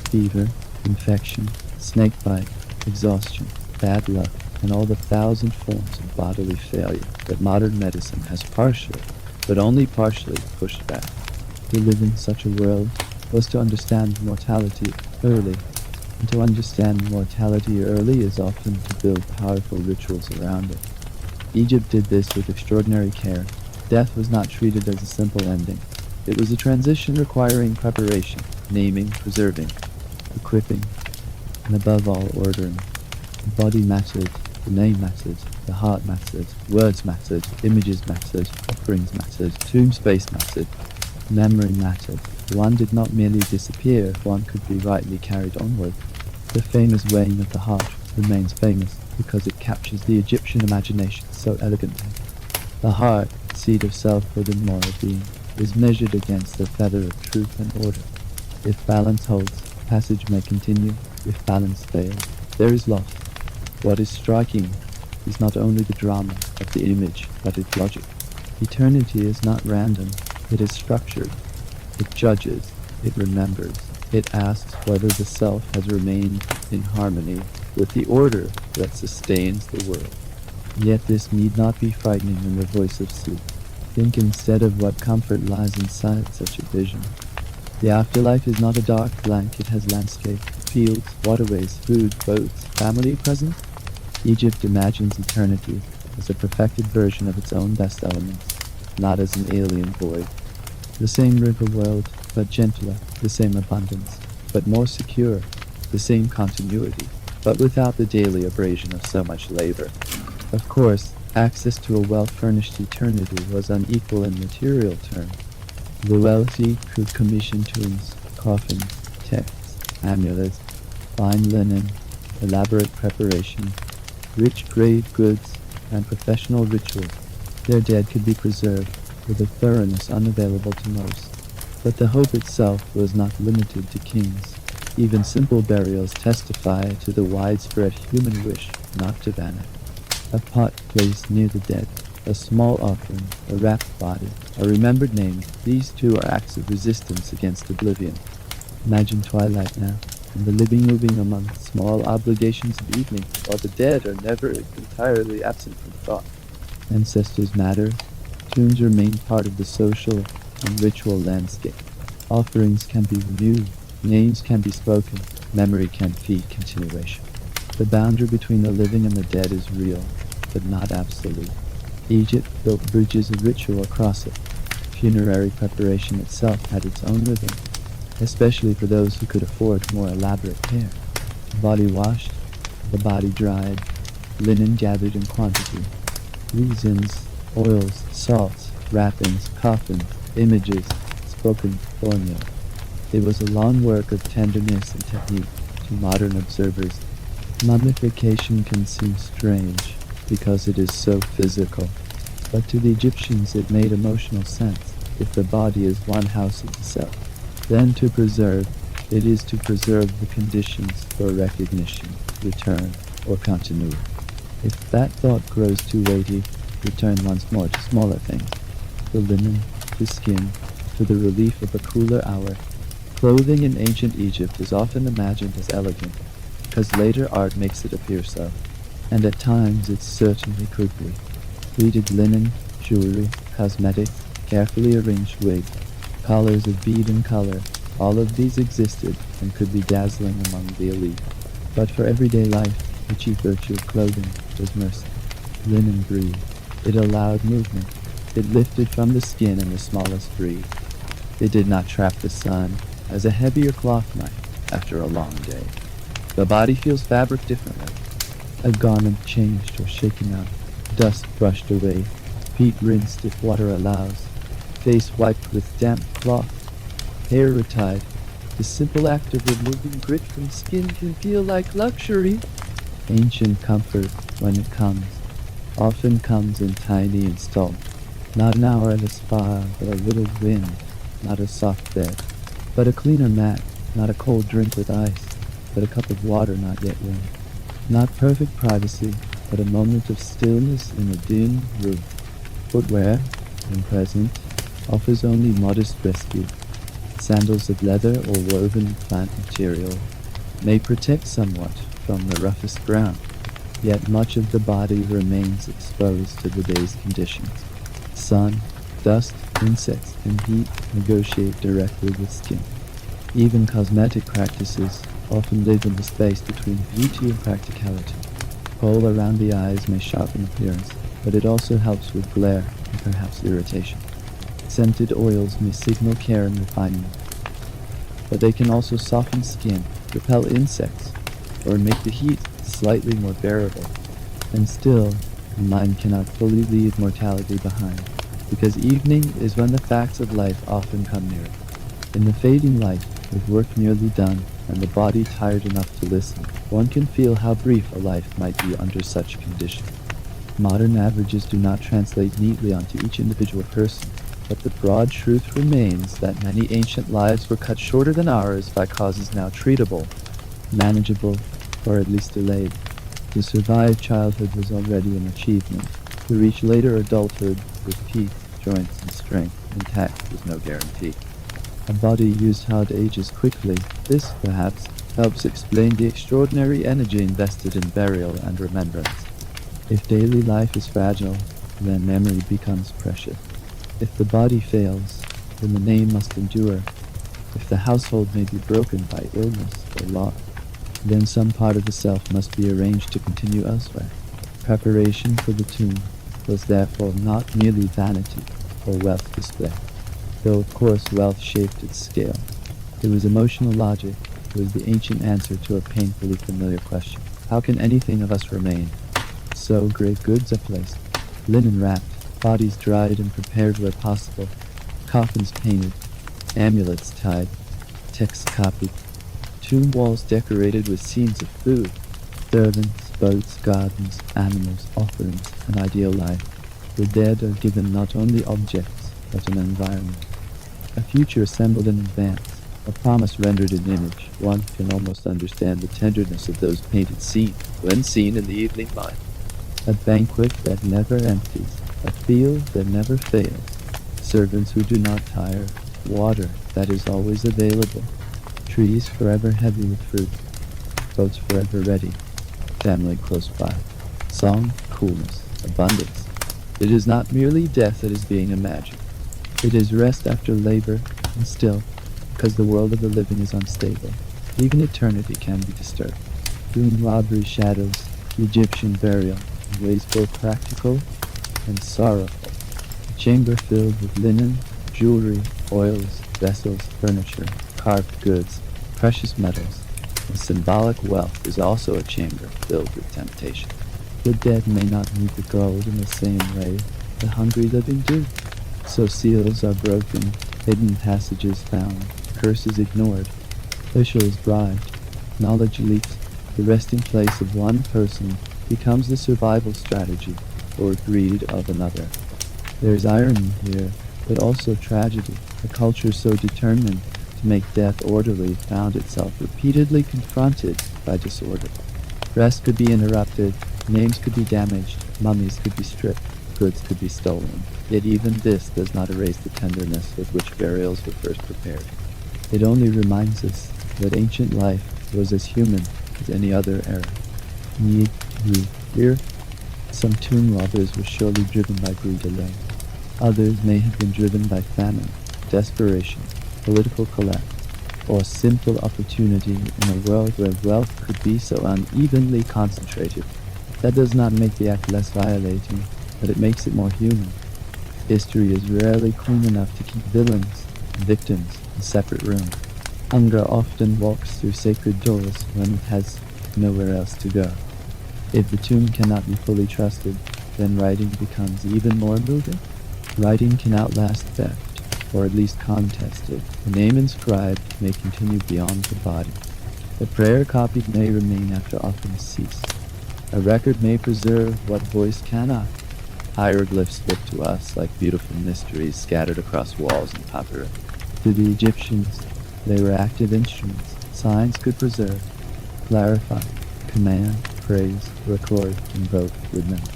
fever, infection, snakebite, exhaustion, bad luck, and all the thousand forms of bodily failure that modern medicine has partially, but only partially, pushed back. To live in such a world was to understand mortality early, and to understand mortality early is often to build powerful rituals around it. Egypt did this with extraordinary care. Death was not treated as a simple ending. It was a transition requiring preparation, naming, preserving, equipping, and above all, ordering. Body mattered, the name mattered, the heart mattered, words mattered, images mattered, offerings mattered, tomb space mattered, memory mattered. One did not merely disappear if one could be rightly carried onward. The famous weighing of the heart remains famous because it captures the Egyptian imagination so elegantly. The heart, seat of self within moral being, is measured against the feather of truth and order. If balance holds, passage may continue. If balance fails, there is loss. What is striking is not only the drama of the image, but its logic. Eternity is not random, it is structured. It judges, it remembers, it asks whether the self has remained in harmony with the order that sustains the world. Yet this need not be frightening in the voice of sleep. Think instead of what comfort lies inside such a vision. The afterlife is not a dark blank, it has landscape, fields, waterways, food, boats, family present. Egypt imagines eternity as a perfected version of its own best elements, not as an alien void. The same river world, but gentler, the same abundance, but more secure, the same continuity, but without the daily abrasion of so much labor. Of course, access to a well-furnished eternity was unequal in material terms. The wealthy could commission tombs, coffins, texts, amulets, fine linen, elaborate preparation, rich grave goods, and professional rituals. Their dead could be preserved with a thoroughness unavailable to most. But the hope itself was not limited to kings. Even simple burials testify to the widespread human wish not to vanish. A pot placed near the dead, a small offering, a wrapped body, a remembered name, these two are acts of resistance against oblivion. Imagine twilight now, and the living moving among small obligations of evening, while the dead are never entirely absent from thought. Ancestors matter. Tombs remain part of the social and ritual landscape. Offerings can be renewed, names can be spoken, memory can feed continuation. The boundary between the living and the dead is real, but not absolute. Egypt built bridges of ritual across it. Funerary preparation itself had its own rhythm, especially for those who could afford more elaborate care. The body washed, the body dried, linen gathered in quantity, resins, oils, salts, wrappings, coffins, images, spoken formula. It was a long work of tenderness and technique to modern observers. Mummification can seem strange because it is so physical, but to the Egyptians it made emotional sense. If the body is one house of the self, then to preserve, it is to preserve the conditions for recognition, return, or continuity. If that thought grows too weighty, return once more to smaller things, the linen, the skin, to the relief of a cooler hour. Clothing in ancient Egypt is often imagined as elegant, because later art makes it appear so, and at times it certainly could be. Pleated linen, jewelry, cosmetics, carefully arranged wigs, collars of bead and color, all of these existed and could be dazzling among the elite. But for everyday life, the chief virtue of clothing was mercy. Linen breathed. It allowed movement. It lifted from the skin in the smallest breeze. It did not trap the sun, as a heavier cloth might after a long day. The body feels fabric differently. A garment changed or shaken out, dust brushed away, feet rinsed if water allows, face wiped with damp cloth, hair retied. The simple act of removing grit from skin can feel like luxury. Ancient comfort, when it comes, often comes in tiny installments. Not an hour at a spa, but a little wind, not a soft bed, but a cleaner mat, not a cold drink with ice, but a cup of water not yet warm. Not perfect privacy, but a moment of stillness in a dim room. Footwear, when present, offers only modest rescue. Sandals of leather or woven plant material may protect somewhat from the roughest ground, yet much of the body remains exposed to the day's conditions. Sun, dust, insects, and heat negotiate directly with skin. Even cosmetic practices often live in the space between beauty and practicality. Kohl around the eyes may sharpen appearance, but it also helps with glare and perhaps irritation. Scented oils may signal care and refinement, but they can also soften skin, repel insects, or make the heat slightly more bearable. And still, the mind cannot fully leave mortality behind, because evening is when the facts of life often come nearer. In the fading light, with work nearly done, and the body tired enough to listen, one can feel how brief a life might be under such conditions. Modern averages do not translate neatly onto each individual person, but the broad truth remains that many ancient lives were cut shorter than ours by causes now treatable, manageable, or at least delayed. To survive childhood was already an achievement. To reach later adulthood with teeth, joints, and strength intact was no guarantee. A body used hard ages quickly. This, perhaps, helps explain the extraordinary energy invested in burial and remembrance. If daily life is fragile, then memory becomes precious. If the body fails, then the name must endure. If the household may be broken by illness or loss, then some part of the self must be arranged to continue elsewhere. Preparation for the tomb was therefore not merely vanity or wealth display, though of course wealth shaped its scale. It was emotional logic. It was the ancient answer to a painfully familiar question. How can anything of us remain? So great goods are placed, linen wrapped, bodies dried and prepared where possible, coffins painted, amulets tied, texts copied, tomb walls decorated with scenes of food, servants, boats, gardens, animals, offerings, an ideal life. The dead are given not only objects, but an environment. A future assembled in advance, a promise rendered in image. One can almost understand the tenderness of those painted scenes when seen in the evening light. A banquet that never empties, a field that never fails, servants who do not tire, water that is always available, trees forever heavy with fruit, boats forever ready, family close by, song, coolness, abundance. It is not merely death that is being imagined. It is rest after labor, and still, because the world of the living is unstable, even eternity can be disturbed. Tomb robbery shadows the Egyptian burial in ways both practical and sorrowful. A chamber filled with linen, jewelry, oils, vessels, furniture, carved goods, precious metals, and symbolic wealth is also a chamber filled with temptation. The dead may not need the gold in the same way the hungry living do. So seals are broken, hidden passages found, curses ignored, officials bribed, knowledge leaks. The resting place of one person becomes the survival strategy or greed of another. There is irony here, but also tragedy. A culture so determined to make death orderly found itself repeatedly confronted by disorder. Rest could be interrupted, names could be damaged, mummies could be stripped, goods could be stolen. Yet even this does not erase the tenderness with which burials were first prepared. It only reminds us that ancient life was as human as any other era. Need, greed, fear. Some tomb robbers were surely driven by greed alone. Others may have been driven by famine, desperation, political collapse, or simple opportunity in a world where wealth could be so unevenly concentrated. That does not make the act less violating, but it makes it more human. History is rarely clean enough to keep villains and victims in separate rooms. Hunger often walks through sacred doors when it has nowhere else to go. If the tomb cannot be fully trusted, then writing becomes even more moving. Writing can outlast theft, or at least contest it. The name inscribed may continue beyond the body. The prayer copied may remain after offerings cease. A record may preserve what voice cannot. Hieroglyphs look to us like beautiful mysteries scattered across walls and papyrus. To the Egyptians, they were active instruments. Signs could preserve, clarify, command, praise, record, invoke, remember.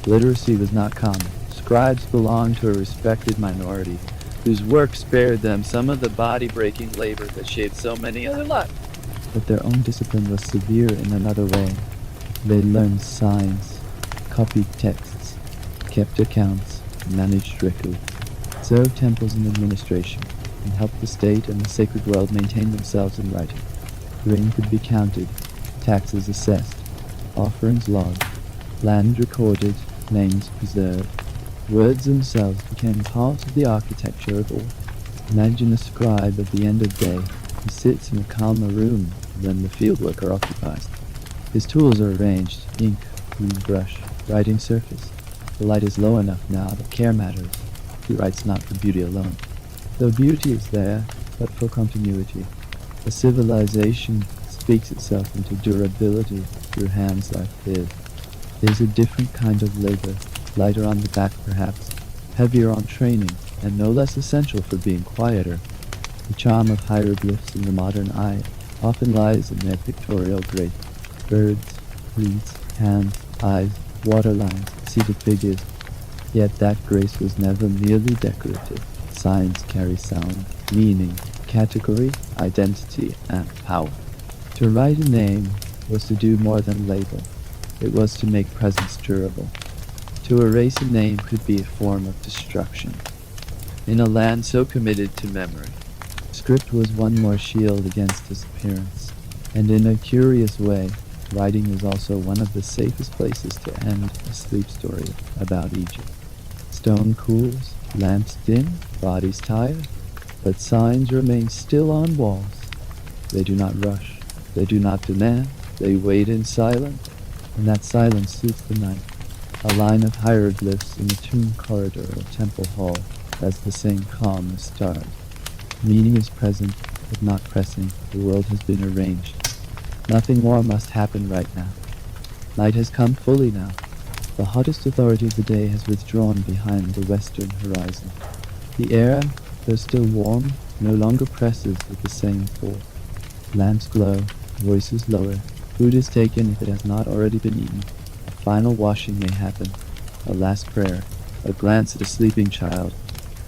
Literacy was not common. Scribes belonged to a respected minority, whose work spared them some of the body-breaking labor that shaped so many other lives. But their own discipline was severe in another way. They learned signs, copied texts, kept accounts, managed records, served temples and administration, and helped the state and the sacred world maintain themselves in writing. Grain could be counted, taxes assessed, offerings logged, land recorded, names preserved. Words themselves became part of the architecture of all. Imagine a scribe at the end of day who sits in a calmer room than the field worker occupies. His tools are arranged: ink, blue brush, writing surface. The light is low enough now that care matters. He writes not for beauty alone, though beauty is there, but for continuity. A civilization speaks itself into durability through hands like his. It is a different kind of labor, lighter on the back perhaps, heavier on training, and no less essential for being quieter. The charm of hieroglyphs in the modern eye often lies in their pictorial grace. Birds, reeds, hands, eyes, waterlines, seated figures. Yet that grace was never merely decorative. Signs carry sound, meaning, category, identity, and power. To write a name was to do more than label. It was to make presence durable. To erase a name could be a form of destruction. In a land so committed to memory, script was one more shield against disappearance. And in a curious way, writing is also one of the safest places to end a sleep story about Egypt. Stone cools, lamps dim, bodies tired, but signs remain still on walls. They do not rush, they do not demand, they wait in silence, and that silence suits the night. A line of hieroglyphs in a tomb corridor or temple hall has the same calm as stars. Meaning is present, but not pressing. The world has been arranged. Nothing more must happen right now. Night has come fully now. The hottest authority of the day has withdrawn behind the western horizon. The air, though still warm, no longer presses with the same force. Lamps glow, voices lower. Food is taken if it has not already been eaten. A final washing may happen. A last prayer. A glance at a sleeping child.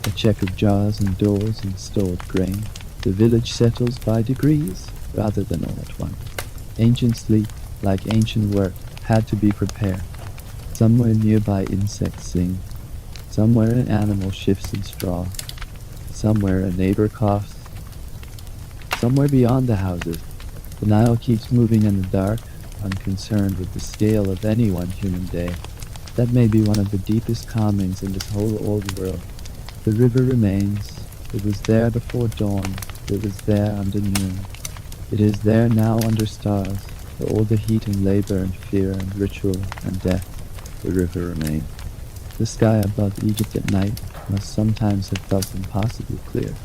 A check of jars and doors and stored grain. The village settles by degrees, rather than all at once. Ancient sleep, like ancient work, had to be prepared. Somewhere nearby insects sing. Somewhere an animal shifts in straw. Somewhere a neighbor coughs. Somewhere beyond the houses, the Nile keeps moving in the dark, unconcerned with the scale of any one human day. That may be one of the deepest calmings in this whole old world. The river remains. It was there before dawn. It was there under noon. It is there now under stars. For all the heat and labor and fear and ritual and death, the river remains. The sky above Egypt at night must sometimes have felt impossibly clear.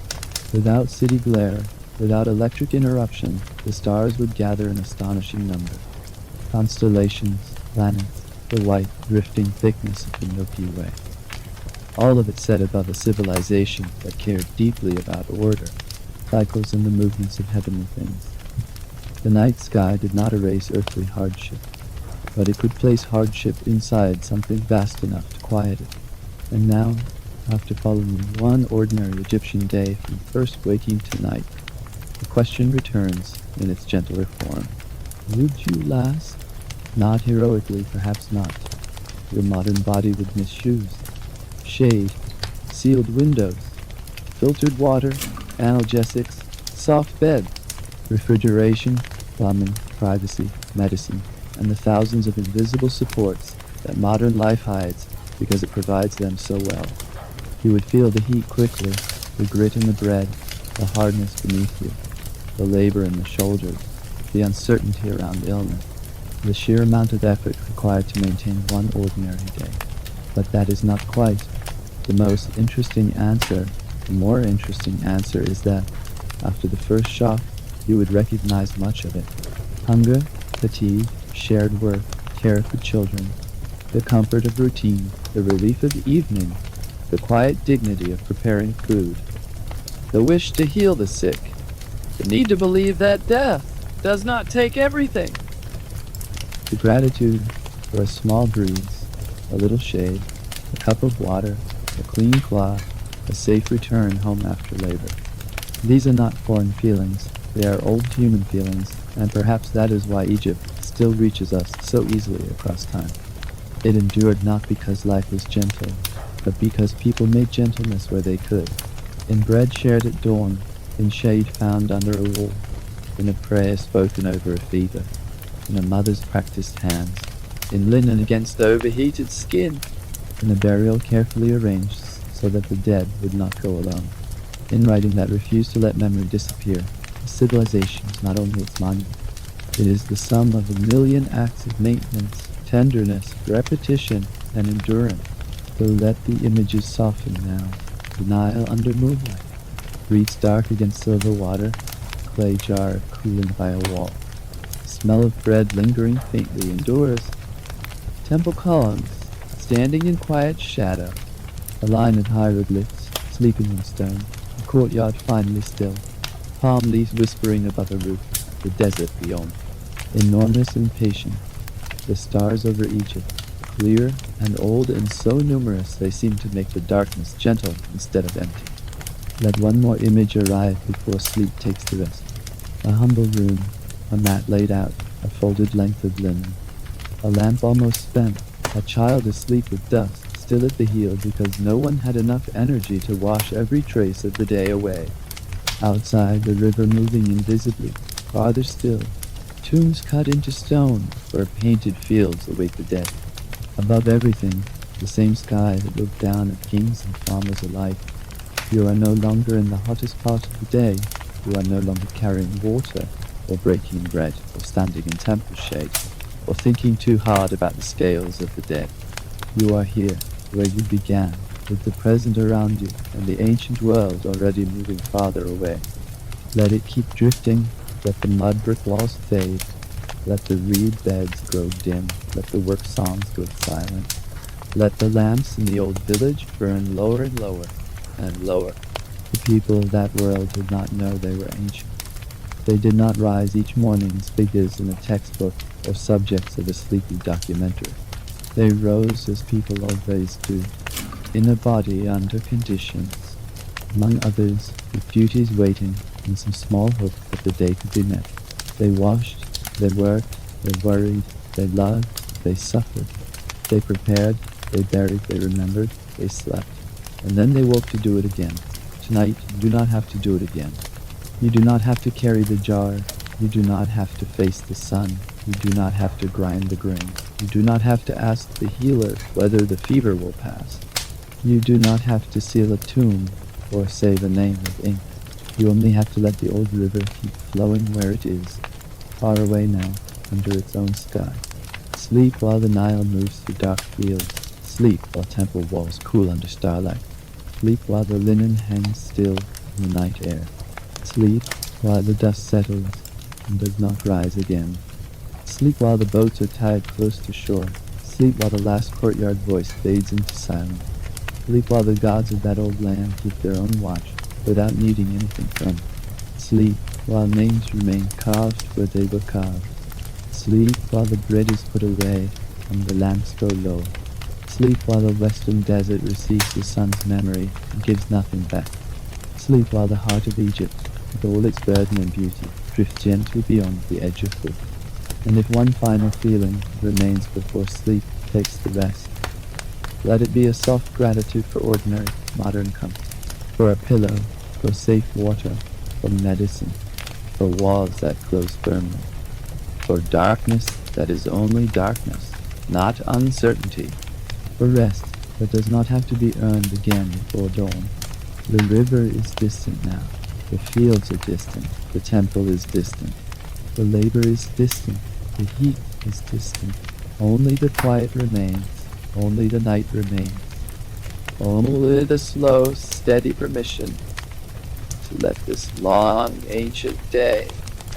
Without city glare, without electric interruption, the stars would gather in astonishing number. Constellations, planets, the white, drifting thickness of the Milky Way. All of it set above a civilization that cared deeply about order, cycles and the movements of heavenly things. The night sky did not erase earthly hardship, but it could place hardship inside something vast enough to quiet it. And now, after following one ordinary Egyptian day from first waking to night, the question returns in its gentler form. Would you last? Not heroically, perhaps not. Your modern body would miss shoes, shade, sealed windows, filtered water, analgesics, soft bed, refrigeration, plumbing, privacy, medicine, and the thousands of invisible supports that modern life hides because it provides them so well. You would feel the heat quickly, the grit in the bread, the hardness beneath you, the labor in the shoulders, the uncertainty around illness, the sheer amount of effort required to maintain one ordinary day. But that is not quite. The most interesting answer, the more interesting answer is that, after the first shock, you would recognize much of it. Hunger, fatigue, shared work, care for children, the comfort of routine, the relief of evening, the quiet dignity of preparing food, the wish to heal the sick, the need to believe that death does not take everything, the gratitude for a small breeze, a little shade, a cup of water, a clean cloth, a safe return home after labor. These are not foreign feelings, they are old human feelings, and perhaps that is why Egypt still reaches us so easily across time. It endured not because life was gentle, but because people made gentleness where they could. In bread shared at dawn, in shade found under a wall, in a prayer spoken over a fever, in a mother's practiced hands, in linen against the overheated skin, in a burial carefully arranged so that the dead would not go alone, in writing that refused to let memory disappear. A civilization is not only its monument, It is the sum of a million acts of maintenance, tenderness, repetition, and endurance. So let the images soften now. The Nile under moonlight, reeds dark against silver water, clay jar cooling by a wall. Smell of bread lingering faintly endures. Temple columns, standing in quiet shadow. A line of hieroglyphs, sleeping in stone. The courtyard finally still. Palm leaves whispering above a roof. The desert beyond. Enormous and patient. The stars over Egypt, clear and old and so numerous they seem to make the darkness gentle instead of empty. Let one more image arrive before sleep takes the rest. A humble room, a mat laid out, a folded length of linen. A lamp almost spent, a child asleep with dust still at the heel because no one had enough energy to wash every trace of the day away. Outside, the river moving invisibly, farther still. Tombs cut into stone, where painted fields await the dead. Above everything, the same sky that looked down at kings and farmers alike. You are no longer in the hottest part of the day. You are no longer carrying water, or breaking bread, or standing in temple shade, or thinking too hard about the scales of the dead. You are here, where you began, with the present around you, and the ancient world already moving farther away. Let it keep drifting, let the mud brick walls fade, let the reed beds grow dim, let the work songs go silent. Let the lamps in the old village burn lower and lower, and lower. The people of that world did not know they were ancient. They did not rise each morning as figures in a textbook or subjects of a sleepy documentary. They rose as people always do, in a body under conditions, among others, with duties waiting and some small hope that the day could be met. They washed, they worked, they worried, they loved, they suffered. They prepared, they buried, they remembered, they slept. And then they woke to do it again. Tonight, you do not have to do it again. You do not have to carry the jar. You do not have to face the sun. You do not have to grind the grain. You do not have to ask the healer whether the fever will pass. You do not have to seal a tomb or save a name with ink. You only have to let the old river keep flowing where it is, far away now, under its own sky. Sleep while the Nile moves through dark fields. Sleep while temple walls cool under starlight. Sleep while the linen hangs still in the night air. Sleep while the dust settles and does not rise again. Sleep while the boats are tied close to shore. Sleep while the last courtyard voice fades into silence. Sleep while the gods of that old land keep their own watch without needing anything from it. Sleep while names remain carved where they were carved. Sleep while the bread is put away and the lamps go low. Sleep while the western desert receives the sun's memory and gives nothing back. Sleep while the heart of Egypt, with all its burden and beauty, drifts gently beyond the edge of hope. And if one final feeling remains before sleep takes the rest, let it be a soft gratitude for ordinary, modern comfort, for a pillow, for safe water, for medicine, for walls that close firmly, for darkness that is only darkness, not uncertainty, for rest that does not have to be earned again before dawn. The river is distant now, the fields are distant, the temple is distant, the labor is distant, the heat is distant, only the quiet remains, only the night remains, only the slow, steady permission to let this long, ancient day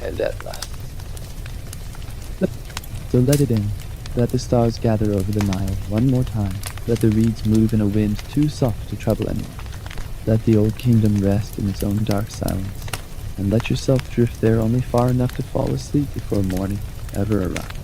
end at last. So let it in. Let the stars gather over the Nile one more time. Let the reeds move in a wind too soft to trouble anyone. Let the old kingdom rest in its own dark silence, and let yourself drift there only far enough to fall asleep before morning ever arrives.